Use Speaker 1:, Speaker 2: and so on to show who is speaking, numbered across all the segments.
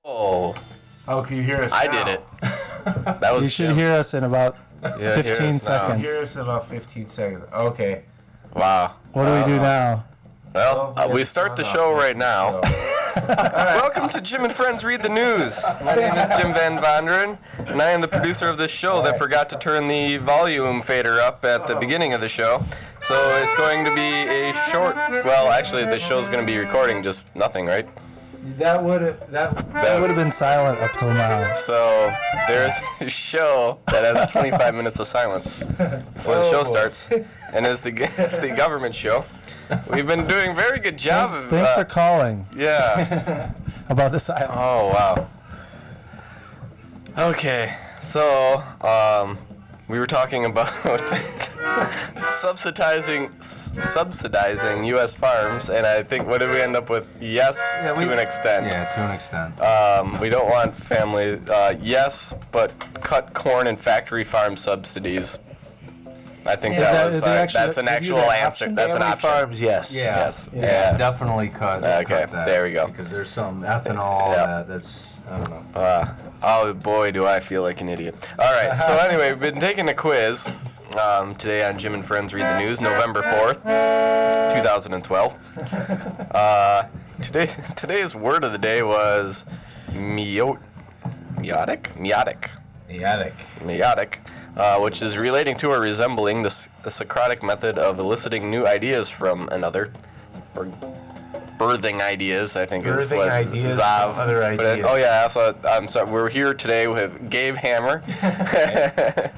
Speaker 1: Oh,
Speaker 2: can you hear us
Speaker 1: I
Speaker 2: now?
Speaker 1: did it. That was
Speaker 3: You should
Speaker 1: Jim.
Speaker 3: hear us in about
Speaker 1: Yeah,
Speaker 3: 15
Speaker 1: hear us now.
Speaker 3: seconds.
Speaker 2: Hear us in about 15 seconds. Okay.
Speaker 1: Wow.
Speaker 3: What do we do now?
Speaker 1: Well, we start the show right now. Welcome to Jim and Friends Read the News. My name is Jim Van Vonderen, and I am the producer of this show that forgot to turn the volume fader up at the beginning of the show. So it's going to be a short. Well, actually, the show's going to be recording just nothing, right?
Speaker 3: That would have been silent up till now.
Speaker 1: So there's a show that has 25 minutes of silence before the show starts, and it's the government show. We've been doing a very good job.
Speaker 3: Thanks for calling.
Speaker 1: Yeah.
Speaker 3: About the silence.
Speaker 1: Oh wow. Okay, so we were talking about subsidizing U.S. farms, and I think what did we end up with? Yes, to an extent.
Speaker 2: Yeah, to an extent.
Speaker 1: We don't want family. Yes, but cut corn and factory farm subsidies. I think that's an actual answer. That's an option.
Speaker 2: Farms, yes.
Speaker 1: Yes.
Speaker 4: Yeah, definitely cut.
Speaker 1: Okay,
Speaker 4: cut that,
Speaker 1: there we go.
Speaker 4: Because there's some ethanol that's I don't know.
Speaker 1: Oh boy, do I feel like an idiot. All right, so anyway, we've been taking a quiz today on Jim and Friends Read the News, November 4th, 2012. Today's word of the day was meiotic, which is relating to or resembling the Socratic method of eliciting new ideas from another, or birthing ideas, I think is what
Speaker 2: ideas
Speaker 1: Zav.
Speaker 2: from other ideas.
Speaker 1: I'm sorry. We're here today with Gabe Hammer,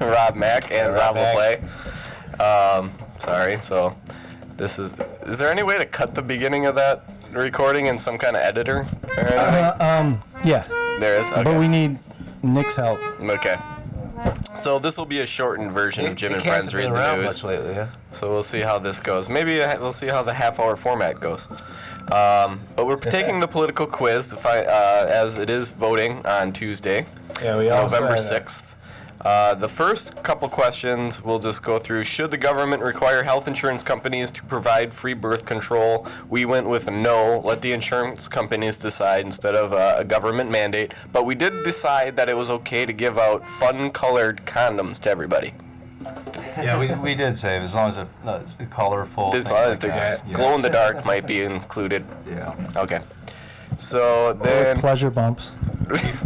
Speaker 1: Rob Mack, and Zav will play. Sorry. So, is there any way to cut the beginning of that recording in some kind of editor or anything?
Speaker 3: Yeah.
Speaker 1: There is. Okay.
Speaker 3: But we need Nick's help.
Speaker 1: Okay. So this will be a shortened version of Jim and Friends Read the News.
Speaker 2: Much lately, yeah.
Speaker 1: So we'll see how this goes. Maybe we'll see how the half-hour format goes. But we're taking the political quiz to find, as it is voting on Tuesday, November 6th. The first couple questions we'll just go through. Should the government require health insurance companies to provide free birth control? We went with no. Let the insurance companies decide instead of a government mandate. But we did decide that it was okay to give out fun-colored condoms to everybody.
Speaker 4: Yeah, we did say as long as it's colorful.
Speaker 1: Glow in the dark might be included.
Speaker 4: Yeah.
Speaker 1: Okay. So
Speaker 3: Or
Speaker 1: then.
Speaker 3: pleasure bumps.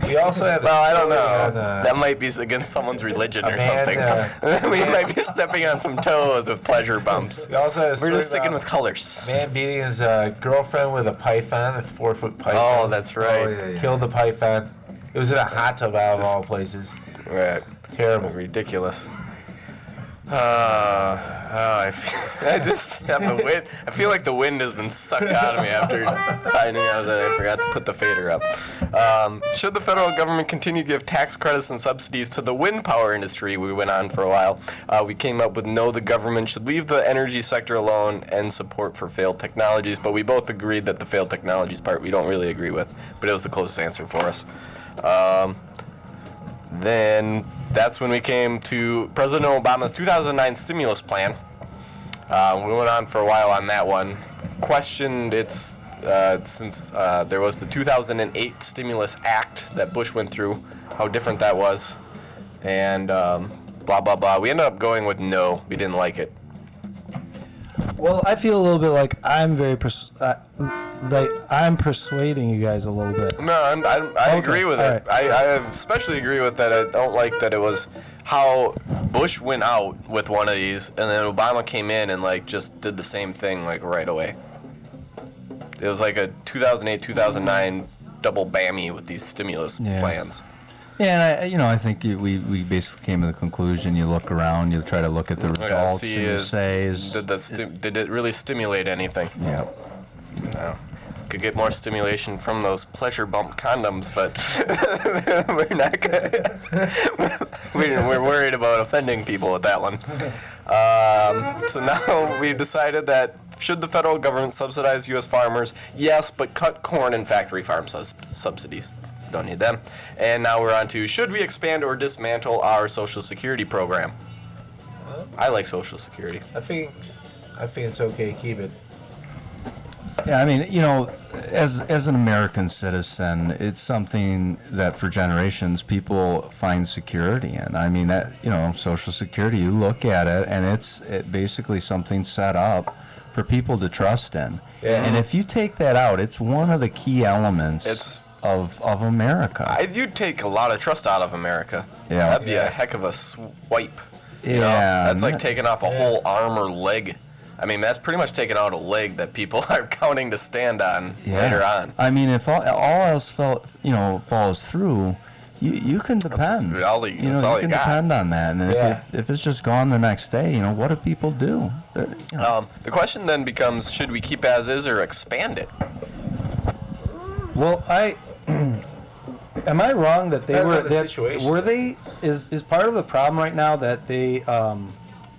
Speaker 2: We also had.
Speaker 1: Well, I don't know. That might be against someone's religion or something. We might be stepping on some toes with pleasure bumps.
Speaker 2: We also had
Speaker 1: We're just sticking with colors.
Speaker 2: A man beating his girlfriend with a python, a 4-foot python.
Speaker 1: Oh, that's right.
Speaker 4: Oh, yeah.
Speaker 2: Killed the python. It was in a hot tub out of all places.
Speaker 1: Right.
Speaker 2: Terrible.
Speaker 1: Ridiculous. I just have the wind. I feel like the wind has been sucked out of me after finding out that I forgot to put the fader up. Should the federal government continue to give tax credits and subsidies to the wind power industry? We went on for a while. We came up with no, the government should leave the energy sector alone and support for failed technologies, but we both agreed that the failed technologies part we don't really agree with, but it was the closest answer for us. Then that's when we came to President Obama's 2009 stimulus plan. We went on for a while on that one. Questioned its, since there was the 2008 Stimulus Act that Bush went through, how different that was, and blah, blah, blah. We ended up going with no. We didn't like it.
Speaker 3: Well, I feel a little bit like I'm I'm persuading you guys a little bit.
Speaker 1: No, I agree with it.
Speaker 3: Right.
Speaker 1: I especially agree with that. I don't like that it was how Bush went out with one of these, and then Obama came in and just did the same thing right away. It was like a 2008, 2009 double bammy with these stimulus plans.
Speaker 5: Yeah, and I think we basically came to the conclusion. You look around, you try to look at the results, and you say,
Speaker 1: did it really stimulate anything?
Speaker 5: Yeah.
Speaker 1: No. Could get more stimulation from those pleasure bump condoms, but we're not we're worried about offending people with that one. So now we decided that should the federal government subsidize U.S. farmers? Yes, but cut corn and factory farm subsidies. Don't need them. And now we're on to, should we expand or dismantle our Social Security program? I like Social Security.
Speaker 2: I think it's okay to keep it.
Speaker 5: Yeah, I mean, as an American citizen, it's something that for generations people find security in. I mean, that, Social Security, you look at it, and it's basically something set up for people to trust in. Yeah. And if you take that out, it's one of the key elements of America.
Speaker 1: You'd take a lot of trust out of America.
Speaker 5: Yeah.
Speaker 1: That'd be a heck of a swipe.
Speaker 5: Yeah.
Speaker 1: That's like taking off a whole arm or leg. I mean, that's pretty much taking out a leg that people are counting to stand on later on.
Speaker 5: I mean, if all else falls through, you can depend.
Speaker 1: That's all you can
Speaker 5: depend on that. And if it's just gone the next day, what do people do?
Speaker 1: The question then becomes, should we keep as is or expand it?
Speaker 3: Well, am I wrong that they were is part of the problem right now that they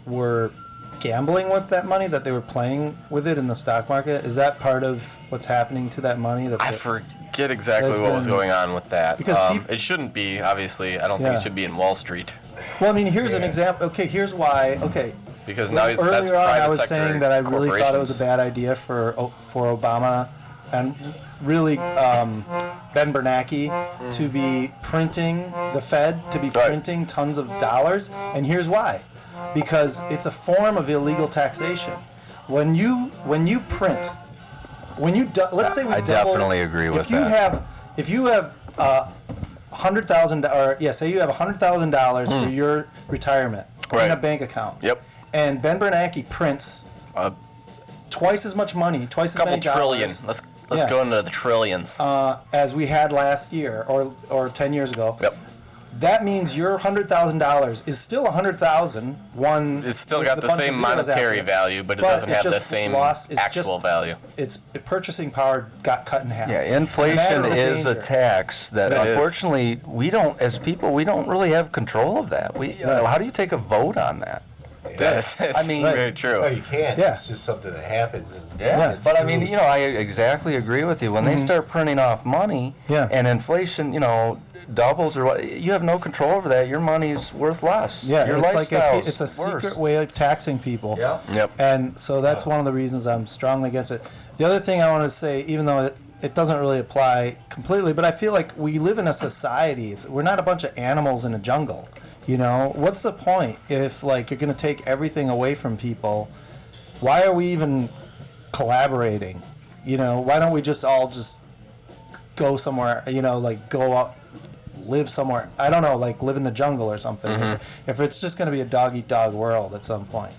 Speaker 3: were gambling with that money, that they were playing with it in the stock market? Is that part of what's happening to that money?
Speaker 1: I forget exactly what was going on with that. Because it shouldn't be, obviously. I don't think it should be in Wall Street.
Speaker 3: Well, I mean, here's an example. Okay, here's why. Okay.
Speaker 1: Because now it's
Speaker 3: earlier on, I was
Speaker 1: sector
Speaker 3: saying that I really thought it was a bad idea for Obama and really Ben Bernanke to be printing, the Fed to be printing tons of dollars. And here's why. Because it's a form of illegal taxation. When you print, let's say we
Speaker 5: I
Speaker 3: double.
Speaker 5: Definitely agree with that.
Speaker 3: If you have $100,000, or say you have $100,000 for your retirement in a bank account.
Speaker 1: Yep.
Speaker 3: And Ben Bernanke prints twice as much money, twice as many
Speaker 1: trillion.
Speaker 3: dollars.
Speaker 1: Let's go into the trillions.
Speaker 3: As we had last year or 10 years ago.
Speaker 1: Yep.
Speaker 3: That means your $100,000 is still $100,000.
Speaker 1: It's still got the same monetary value, but it doesn't have the same actual value.
Speaker 3: Its purchasing power got cut in half.
Speaker 4: Yeah, inflation is a tax that unfortunately we don't, as people, we don't really have control of that. How do you take a vote on that?
Speaker 1: That's very true.
Speaker 2: No, you can't.
Speaker 3: Yeah.
Speaker 2: It's just something that happens.
Speaker 4: But I mean, I exactly agree with you. When they start printing off money and inflation, doubles or what, you have no control over that. Your money's worth less.
Speaker 3: Yeah,
Speaker 4: your
Speaker 3: it's
Speaker 4: lifestyle's
Speaker 3: a secret way of taxing people.
Speaker 1: Yep.
Speaker 3: And so that's one of the reasons I'm strongly against it. The other thing I want to say, even though it doesn't really apply completely, but I feel like we live in a society. We're not a bunch of animals in a jungle. What's the point if you're going to take everything away from people? Why are we even collaborating? Why don't we just all go somewhere? Go out, live somewhere. I don't know, live in the jungle or something. Mm-hmm. If it's just going to be a dog-eat-dog world at some point,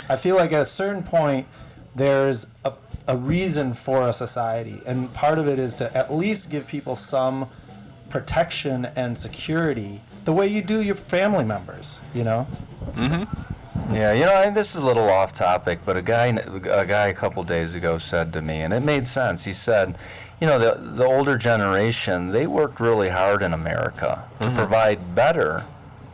Speaker 3: I feel like at a certain point there's a reason for a society, and part of it is to at least give people some protection and security the way you do your family members,
Speaker 1: Mm-hmm.
Speaker 4: Yeah, this is a little off topic, but a guy a couple days ago said to me, and it made sense. He said, the older generation, they worked really hard in America to provide better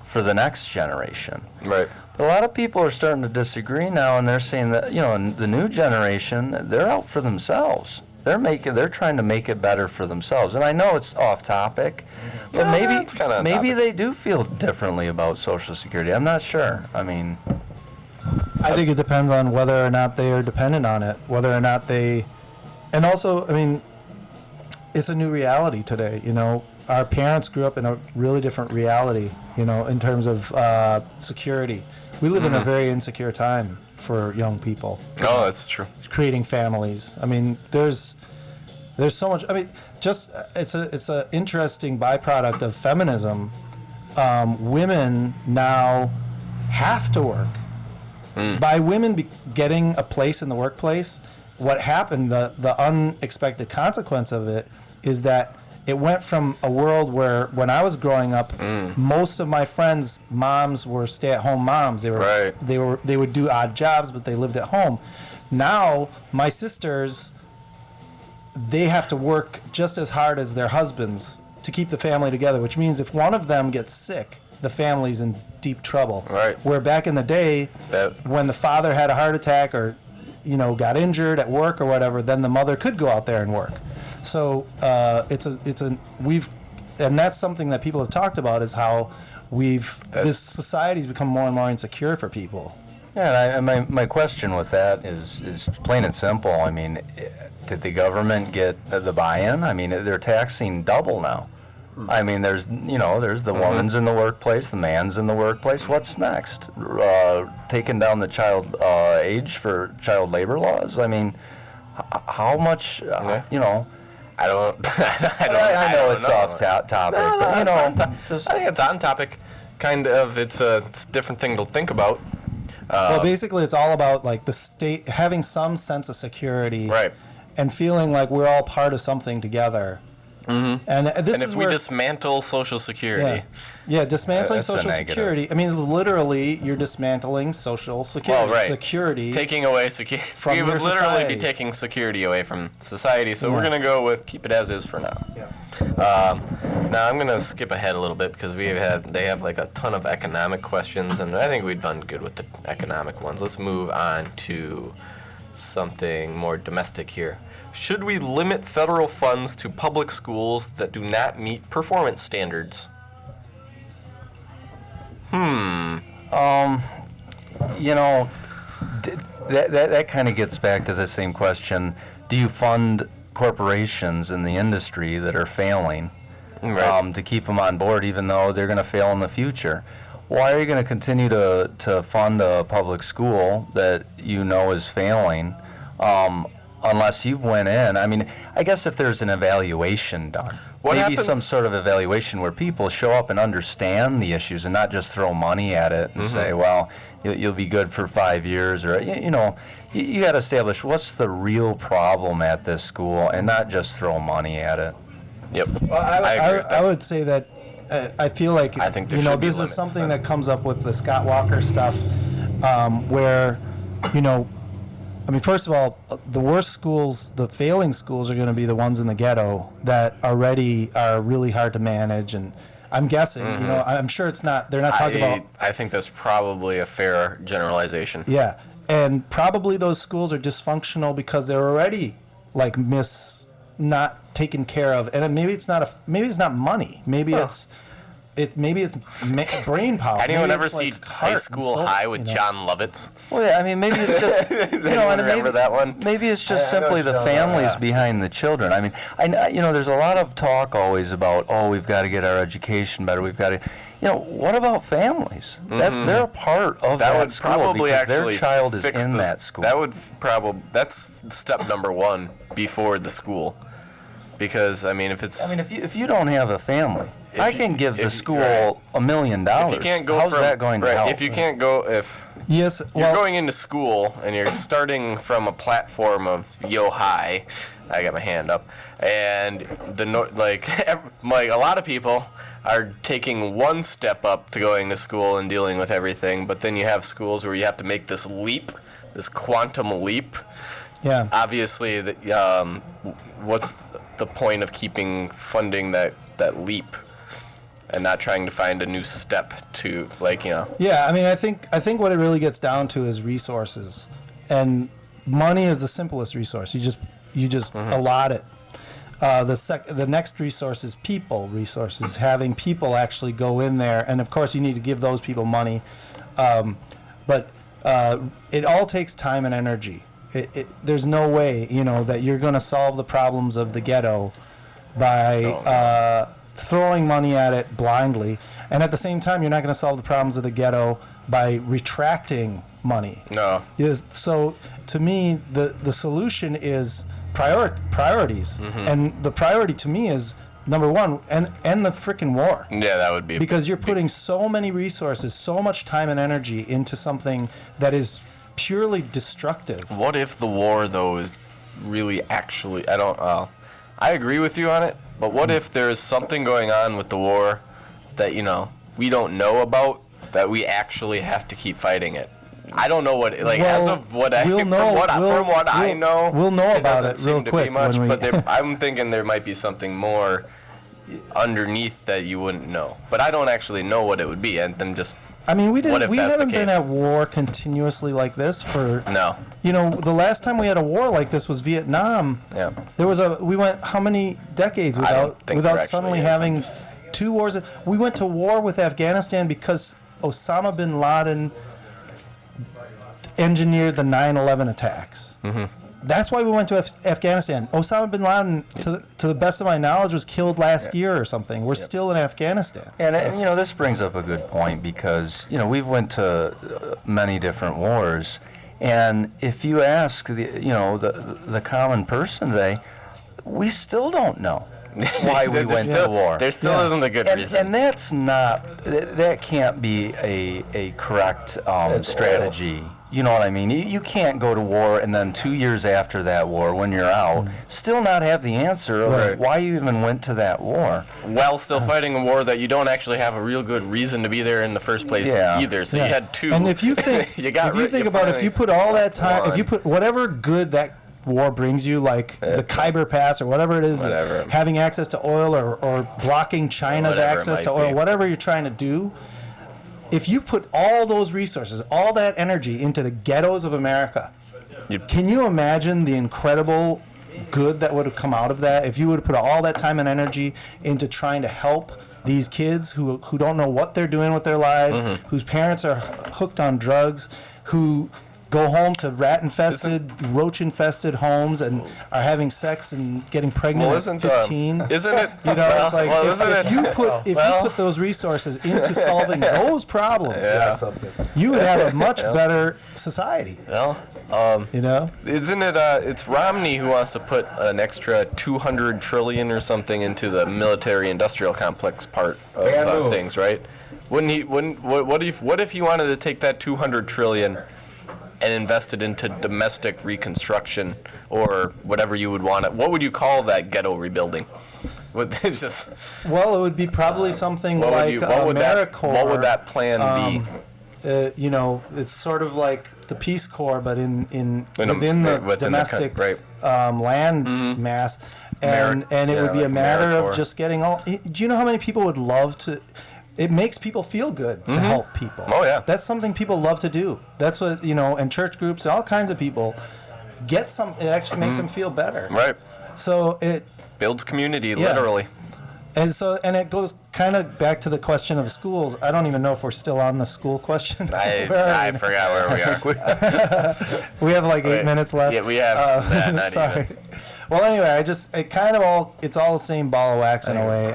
Speaker 4: for the next generation.
Speaker 1: Right.
Speaker 4: But a lot of people are starting to disagree now, and they're saying that, the new generation, they're out for themselves. They're trying to make it better for themselves. And I know it's off topic, but maybe they do feel differently about Social Security. I'm not sure. I mean,
Speaker 3: I think it depends on whether or not they are dependent on it, whether or not they, and also, I mean, it's a new reality today. Our parents grew up in a really different reality, in terms of security. We live in a very insecure time for young people.
Speaker 1: Oh, that's true.
Speaker 3: Creating families. I mean, there's so much. I mean, it's a interesting byproduct of feminism. Women now have to work. By women getting a place in the workplace, what happened, the unexpected consequence of it is that it went from a world where, when I was growing up, most of my friends' moms were stay-at-home moms. They would do odd jobs, but they lived at home. Now, my sisters, they have to work just as hard as their husbands to keep the family together, which means if one of them gets sick, the family's in deep trouble.
Speaker 1: Right.
Speaker 3: Where back in the day, when the father had a heart attack or got injured at work or whatever, then the mother could go out there and work. So and that's something that people have talked about, is how this society's become more and more insecure for people.
Speaker 4: Yeah, and my question with that is plain and simple. I mean, did the government get the buy-in? I mean, they're taxing double now. I mean, there's the woman's in the workplace, the man's in the workplace. What's next? Taking down the child age for child labor laws? I mean, how much,
Speaker 1: I don't.
Speaker 4: I know it's off topic, but
Speaker 1: I think it's on topic. Kind of. It's a different thing to think about.
Speaker 3: Well, basically, it's all about like the state having some sense of security,
Speaker 1: Right.
Speaker 3: and feeling like we're all part of something together. Mm-hmm. And this
Speaker 1: And
Speaker 3: is
Speaker 1: if we
Speaker 3: where
Speaker 1: dismantle Social Security,
Speaker 3: yeah, dismantling
Speaker 4: That's a
Speaker 3: Social
Speaker 4: negative.
Speaker 3: Security. I mean, it's literally you're dismantling Social Security.
Speaker 1: Right.
Speaker 3: Security.
Speaker 1: taking away security,
Speaker 3: From
Speaker 1: we would
Speaker 3: your
Speaker 1: literally
Speaker 3: society.
Speaker 1: be taking security away from society. So we're
Speaker 3: Yeah.
Speaker 1: gonna go with keep it as is for now.
Speaker 3: Yeah.
Speaker 1: Now I'm gonna skip ahead a little bit because they have like a ton of economic questions, and I think we've done good with the economic ones. Let's move on to something more domestic here. Should we limit federal funds to public schools that do not meet performance standards?
Speaker 4: That kind of gets back to the same question. Do you fund corporations in the industry that are failing
Speaker 1: Right.
Speaker 4: to keep them on board even though they're going to fail in the future? Why are you going to continue to fund a public school that you know is failing unless you went in? I mean, I guess if there's an evaluation done,
Speaker 1: What
Speaker 4: maybe some
Speaker 1: happens-
Speaker 4: sort of evaluation where people show up and understand the issues and not just throw money at it and say, well, you'll be good for 5 years, or you got to establish what's the real problem at this school and not just throw money at it.
Speaker 1: Yep.
Speaker 3: Well,
Speaker 1: I agree with that.
Speaker 3: I would say that I feel like
Speaker 1: I think there should be
Speaker 3: this
Speaker 1: limits
Speaker 3: is something
Speaker 1: then.
Speaker 3: that comes up with the Scott Walker stuff, where I mean, first of all, the worst schools, the failing schools, are going to be the ones in the ghetto that already are really hard to manage. And I'm guessing, I'm sure it's not. They're not talking about.
Speaker 1: I think that's probably a fair generalization.
Speaker 3: Yeah, and probably those schools are dysfunctional because they're already like not taken care of, and maybe it's not money. Maybe it's brain power.
Speaker 1: Anyone
Speaker 3: Maybe
Speaker 1: ever
Speaker 3: it's,
Speaker 1: see
Speaker 3: like,
Speaker 1: High
Speaker 3: heart and
Speaker 1: School
Speaker 3: soul,
Speaker 1: High with John Lovitz?
Speaker 4: Well, yeah, I mean, maybe it's just
Speaker 1: Anyone remember that one?
Speaker 4: Maybe it's just
Speaker 2: I know
Speaker 4: simply the
Speaker 2: Sheldon,
Speaker 4: families
Speaker 2: yeah.
Speaker 4: behind the children. I mean, there's a lot of talk always about, we've got to get our education better. We've got to, what about families? They're a part of
Speaker 1: That
Speaker 4: that
Speaker 1: would
Speaker 4: school
Speaker 1: probably
Speaker 4: because
Speaker 1: actually
Speaker 4: their child is
Speaker 1: fix
Speaker 4: in
Speaker 1: this-
Speaker 4: that school.
Speaker 1: That would that's step number one before the school, because I mean
Speaker 4: if you don't have a family,
Speaker 1: If
Speaker 4: I
Speaker 1: you-
Speaker 4: can give the
Speaker 1: if-
Speaker 4: school
Speaker 1: right.
Speaker 4: $1 million.
Speaker 1: if you can't go
Speaker 4: How's
Speaker 1: from
Speaker 4: that going to
Speaker 1: right,
Speaker 4: help?
Speaker 1: if you can't go if
Speaker 3: Yes,
Speaker 1: you're
Speaker 3: well,
Speaker 1: going into school and you're starting from a platform of yo high, I got my hand up, and like a lot of people are taking one step up to going to school and dealing with everything, but then you have schools where you have to make this leap, this quantum leap.
Speaker 3: yeah.
Speaker 1: Obviously, what's the point of keeping funding that leap and not trying to find a new step to
Speaker 3: Yeah, I mean, I think what it really gets down to is resources, and money is the simplest resource. You just allot it. The next resource is people resources. Having people actually go in there, and of course you need to give those people money, but it all takes time and energy. There's no way that you're going to solve the problems of the ghetto by throwing money at it blindly, and at the same time you're not going to solve the problems of the ghetto by retracting money.
Speaker 1: No.
Speaker 3: So to me, the solution is priorities, and the priority to me is number one, end the freaking war.
Speaker 1: Yeah, that would be
Speaker 3: Because you're putting so many resources, so much time and energy into something that is purely destructive.
Speaker 1: What if the war, though, is really actually... I agree with you on it, but what if there's something going on with the war that, we don't know about, that we actually have to keep fighting it? I don't know what... as of what I...
Speaker 3: we'll
Speaker 1: from
Speaker 3: know-
Speaker 1: what I
Speaker 3: we'll-
Speaker 1: know...
Speaker 3: we'll know about
Speaker 1: doesn't
Speaker 3: it
Speaker 1: seem
Speaker 3: real
Speaker 1: to
Speaker 3: quick
Speaker 1: be much,
Speaker 3: when we-
Speaker 1: but I'm thinking there might be something more underneath that you wouldn't know. But I don't actually know what it would be, and then just...
Speaker 3: I mean, we
Speaker 1: What if that's the
Speaker 3: haven't been
Speaker 1: case?
Speaker 3: at war continuously like this for...
Speaker 1: No.
Speaker 3: The last time we had a war like this was Vietnam.
Speaker 1: Yeah.
Speaker 3: We went how many decades
Speaker 1: I don't think there
Speaker 3: without
Speaker 1: actually
Speaker 3: suddenly
Speaker 1: is. I'm
Speaker 3: having
Speaker 1: just-
Speaker 3: 2 wars? We went to war with Afghanistan because Osama bin Laden engineered the 9/11 attacks. That's why we went to Afghanistan. Osama bin Laden, to the best of my knowledge, was killed last year or something. We're still in Afghanistan.
Speaker 4: And this brings up a good point because we've went to many different wars, and if you ask the common person today, we still don't know why we went to war.
Speaker 1: There still isn't a good reason.
Speaker 4: And that's not, that can't be a correct strategy. You know what I mean? You can't go to war and then 2 years after that war, when you're out, still not have the answer of why you even went to that war.
Speaker 1: While still fighting a war that you don't actually have a real good reason to be there in the first place either. So you had two.
Speaker 3: And if you think, if you put all that time, if you put whatever good that war brings you, like the Khyber Pass or whatever it is, having access to oil or blocking China's access to oil, whatever you're trying to do, if you put all those resources, all that energy into the ghettos of America, can you imagine the incredible good that would have come out of that if you would have put all that time and energy into trying to help these kids who don't know what they're doing with their lives, whose parents are hooked on drugs, who go home to rat-infested, roach-infested homes and are having sex and getting pregnant at 15.
Speaker 1: Isn't it?
Speaker 3: It's like if you put those resources into solving those problems, you would have a much better society.
Speaker 1: Well, isn't it? It's Romney who wants to put an extra 200 trillion or something into the military-industrial complex part of things, right? Wouldn't he? What if he wanted to take that 200 trillion and invested into domestic reconstruction or whatever you would want it? What would you call that ghetto rebuilding?
Speaker 3: Well, it would be probably something like AmeriCorps.
Speaker 1: What would that plan be?
Speaker 3: It's sort of like the Peace Corps, but within the domestic land mass, and it would be a matter of just getting all. Do you know how many people would love to? It makes people feel good to help people.
Speaker 1: Oh, yeah.
Speaker 3: That's something people love to do. That's what, and church groups, all kinds of people it actually makes them feel better.
Speaker 1: Right.
Speaker 3: So it
Speaker 1: builds community, literally.
Speaker 3: And it goes kind of back to the question of schools. I don't even know if we're still on the school question.
Speaker 1: I forgot where we are.
Speaker 3: We have like 8 minutes left.
Speaker 1: Yeah, we have.
Speaker 3: Sorry.
Speaker 1: Even.
Speaker 3: Well, anyway, it's all the same ball of wax in a way.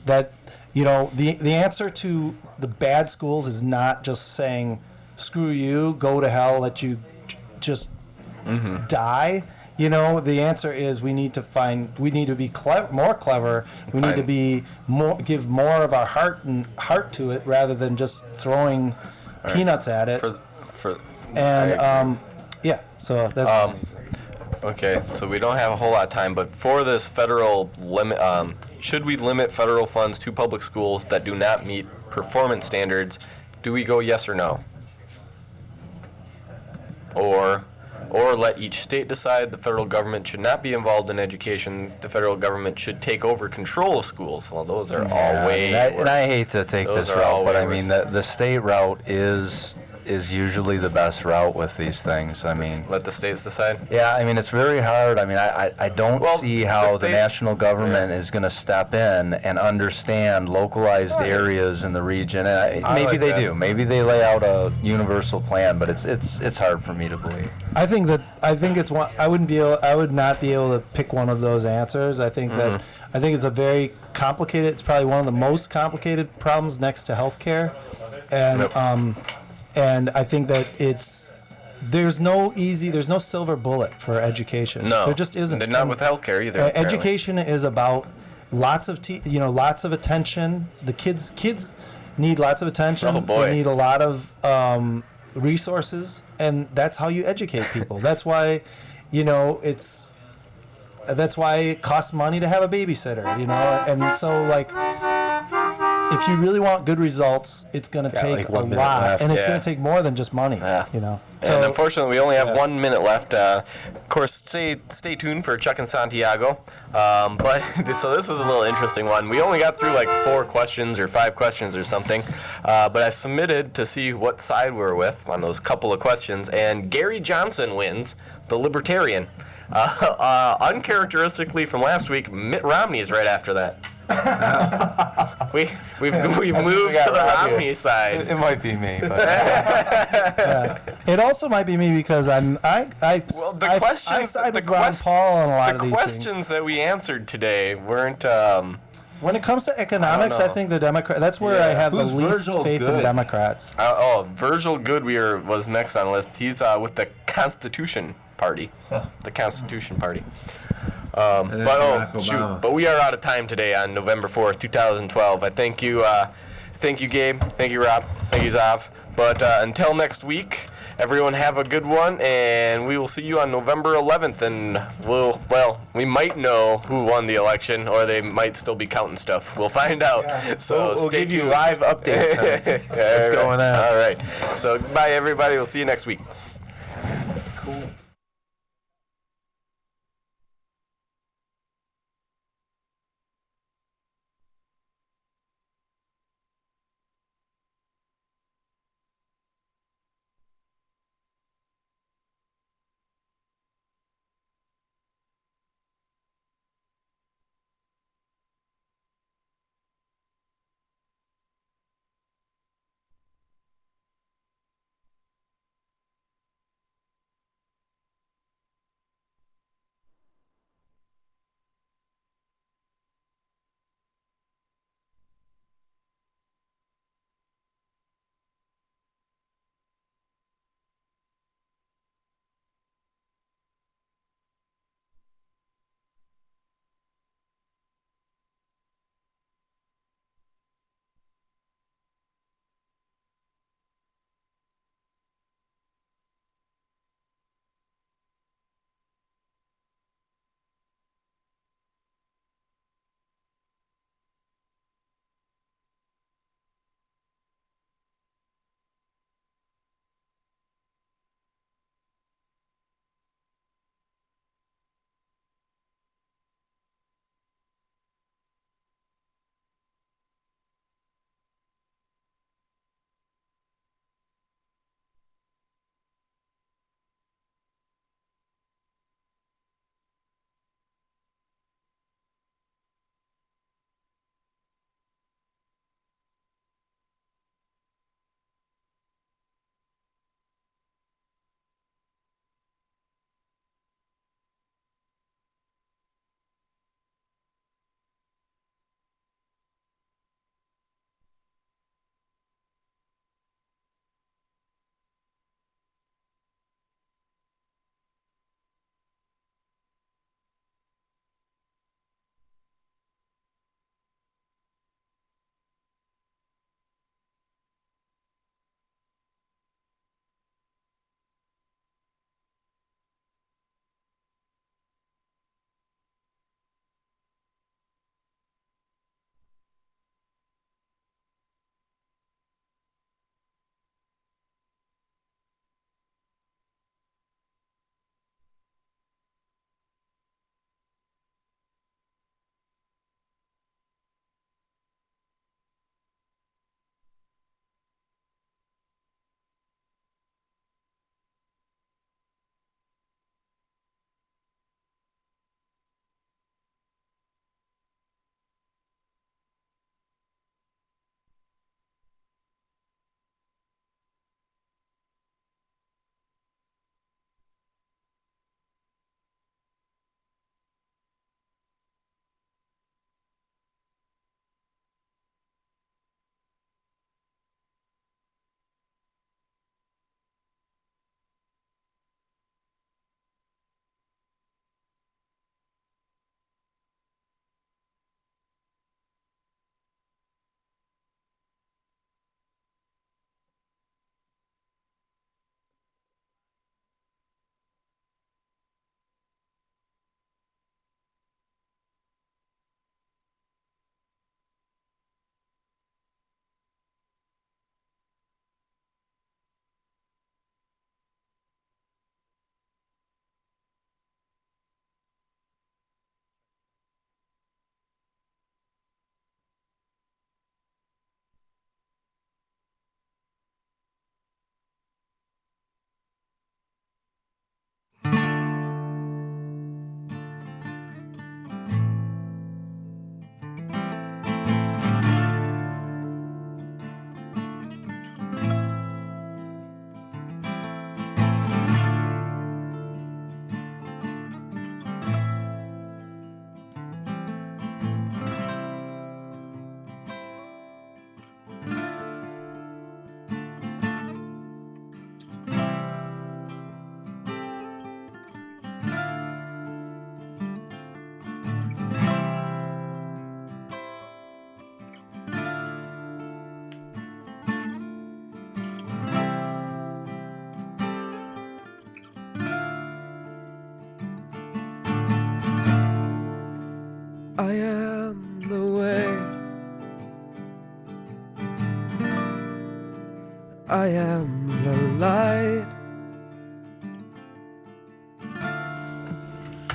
Speaker 3: That, the answer to the bad schools is not just saying, screw you, go to hell, let you just die. The answer is we need to be more clever. We need to give more of our heart to it rather than just throwing peanuts at it. So that's
Speaker 1: okay, so we don't have a whole lot of time, but for this federal limit, should we limit federal funds to public schools that do not meet performance standards? Do we go yes or no? Or let each state decide the federal government should not be involved in education. The federal government should take over control of schools. Well, those are all way worse.
Speaker 4: And I hate to take this route, but I mean, the state route is usually the best route with these things. I mean,
Speaker 1: let the states decide.
Speaker 4: Yeah, I mean, it's very hard. I mean, I don't see how the national government is going to step in and understand localized areas in the region. And maybe they do. Maybe they lay out a universal plan, but it's hard for me to believe.
Speaker 3: I think it's one. I would not be able to pick one of those answers. I think that it's a very complicated. It's probably one of the most complicated problems next to healthcare, and and I think that there's no silver bullet for education.
Speaker 1: No,
Speaker 3: there just isn't.
Speaker 1: And not with healthcare either.
Speaker 3: Education is about lots of attention. The kids need lots of attention.
Speaker 1: Oh boy.
Speaker 3: They need a lot of resources, and that's how you educate people. That's why, that's why it costs money to have a babysitter. And so if you really want good results, it's going to take a lot, and it's going to take more than just money.
Speaker 1: And unfortunately, we only have 1 minute left. Of course, stay tuned for Chuck and Santiago. But so this is a little interesting one. We only got through like 4 questions or 5 questions or something. But I submitted to see what side we're with on those couple of questions, and Gary Johnson wins, the Libertarian. Uncharacteristically from last week, Mitt Romney is right after that. we've moved
Speaker 2: we
Speaker 1: to
Speaker 2: got
Speaker 1: the
Speaker 2: Rob here.
Speaker 1: Romney side.
Speaker 4: It might be me, but
Speaker 3: It also might be me because I
Speaker 1: Well, the questions,
Speaker 3: I side
Speaker 1: the
Speaker 3: with Ron
Speaker 1: quest-
Speaker 3: Paul on a lot
Speaker 1: the
Speaker 3: of these
Speaker 1: questions
Speaker 3: things.
Speaker 1: that we answered today weren't.
Speaker 3: When it comes to economics, I
Speaker 1: know.
Speaker 3: think the Democrat. That's where I
Speaker 1: Yeah.
Speaker 3: have the
Speaker 2: Who's
Speaker 3: least
Speaker 2: Virgil
Speaker 3: faith in
Speaker 2: Good?
Speaker 3: Democrats.
Speaker 1: Virgil Goodyear was next on the list. He's with the Constitution Party. The Constitution Party.
Speaker 2: then Barack Obama.
Speaker 1: But we are out of time today on November 4th, 2012. I thank you, Gabe. Thank you, Rob. Thank you, Zav. But until next week, everyone have a good one, and we will see you on November 11th, and we might know who won the election, or they might still be counting stuff. We'll find out. So
Speaker 2: We'll
Speaker 1: stay
Speaker 2: give you
Speaker 1: tuned.
Speaker 2: live updates on what's going on.
Speaker 1: All right. So bye, everybody. We'll see you next week.
Speaker 6: I am the way. I am the light.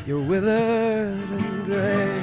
Speaker 6: You're withered and gray.